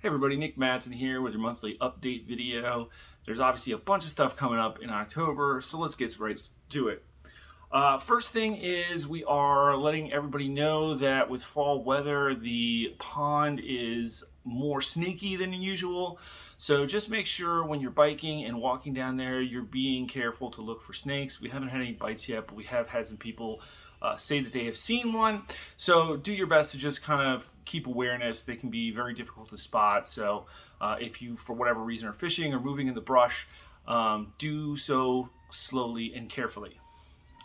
Hey everybody, Nick Madsen here with your monthly update video. There's obviously a bunch of stuff coming up in October, so let's get right to it. First thing is we are letting everybody know that with fall weather, the pond is more sneaky than usual. So just make sure when you're biking and walking down there, you're being careful to look for snakes. We haven't had any bites yet, but we have had some people say that they have seen one. So do your best to just kind of keep awareness. They can be very difficult to spot. So if you, for whatever reason, are fishing or moving in the brush, do so slowly and carefully.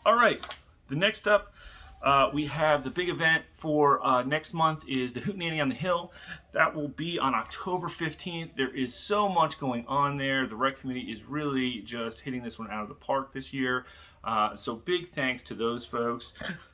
All right, the next up, we have the big event for next month is the Hootenanny on the Hill. That will be on October 15th. There is so much going on there. The rec committee is really just hitting this one out of the park this year. So big thanks to those folks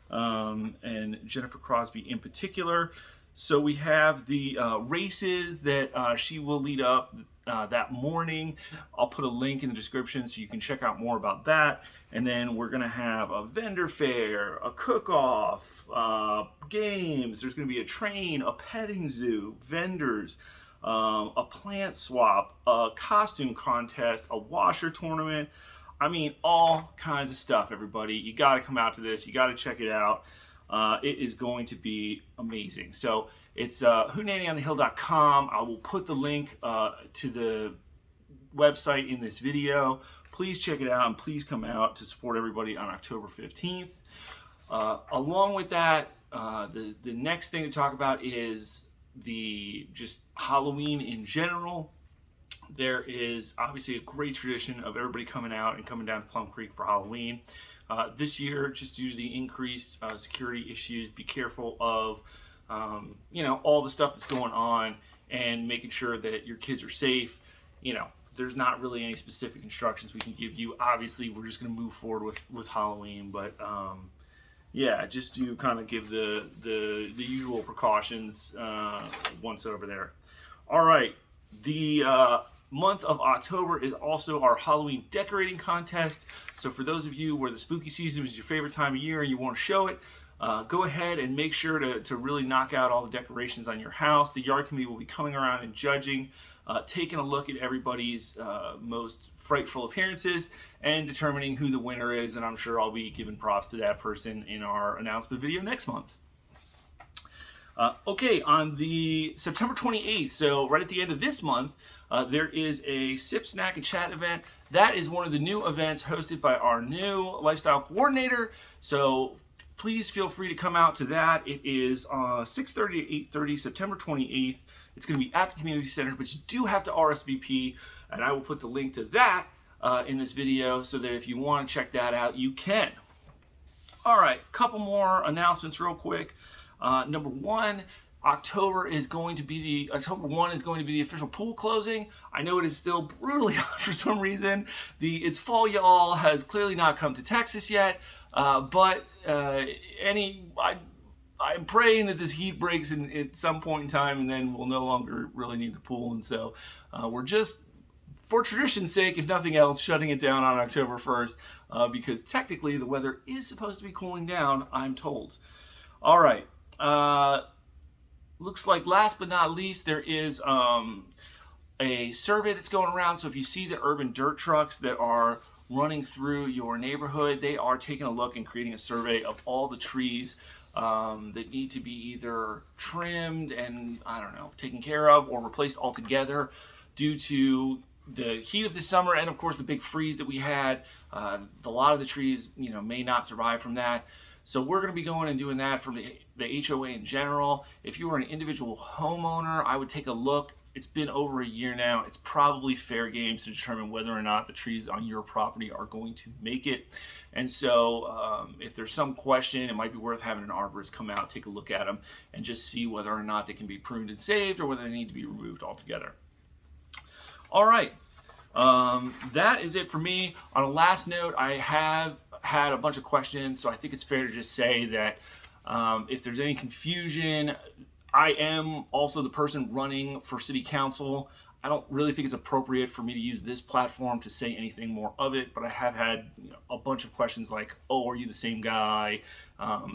and Jennifer Crosby in particular. So we have the races that she will lead up that morning. I'll put a link in the description so you can check out more about that. And then we're going to have a vendor fair, a cook-off, games. There's going to be a train, a petting zoo, vendors, a plant swap, a costume contest, a washer tournament. I mean, all kinds of stuff, everybody. You got to come out to this. You got to check it out. It is going to be amazing. So it's hootenannyonthehill.com. I will put the link to the website in this video. Please check it out and please come out to support everybody on October 15th. Along with that, the next thing to talk about is the just Halloween in general. There is obviously a great tradition of everybody coming out and coming down to Plum Creek for Halloween. This year, just due to the increased security issues, be careful of all the stuff that's going on and making sure that your kids are safe. There's not really any specific instructions we can give you. Obviously, we're just going to move forward with Halloween, but yeah, just to kind of give the usual precautions once over there. All right, the month of October is also our Halloween decorating contest. So for those of you where the spooky season is your favorite time of year and you want to show it, go ahead and make sure to really knock out all the decorations on your house. The yard committee will be coming around and judging, taking a look at everybody's most frightful appearances and determining who the winner is. And I'm sure I'll be giving props to that person in our announcement video next month. Okay, on the September 28th, so right at the end of this month, there is a Sip, Snack, and Chat event. That is one of the new events hosted by our new lifestyle coordinator. So please feel free to come out to that. It is 6:30 to 8:30, September 28th. It's going to be at the community center, but you do have to RSVP, and I will put the link to that in this video so that if you want to check that out, you can. All right, couple more announcements real quick. Number one, October 1 is going to be the official pool closing. I know it is still brutally hot for some reason. It's fall, y'all, has clearly not come to Texas yet, but I'm praying that this heat breaks at some point in time, and then we'll no longer really need the pool. And so we're just, for tradition's sake, if nothing else, shutting it down on October 1st because technically the weather is supposed to be cooling down, I'm told. All right. Looks like last but not least, there is a survey that's going around. So if you see the urban dirt trucks that are running through your neighborhood, they are taking a look and creating a survey of all the trees that need to be either trimmed and, taken care of or replaced altogether due to the heat of the summer and, of course, the big freeze that we had. A lot of the trees, may not survive from that. So we're going to be going and doing that for the HOA in general. If you are an individual homeowner, I would take a look. It's been over a year now. It's probably fair game to determine whether or not the trees on your property are going to make it. And so if there's some question, it might be worth having an arborist come out, take a look at them, and just see whether or not they can be pruned and saved or whether they need to be removed altogether. All right. That is it for me. On a last note, I have had a bunch of questions, so I think it's fair to just say that if there's any confusion, I am also the person running for city council. I don't really think it's appropriate for me to use this platform to say anything more of it, but I have had a bunch of questions like, oh, are you the same guy?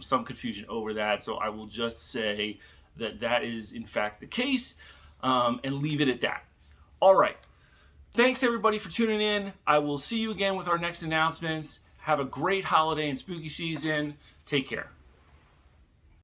Some confusion over that, so I will just say that that is in fact the case. and leave it at that. All right. Thanks everybody for tuning in. I will see you again with our next announcements. Have a great holiday and spooky season. Take care.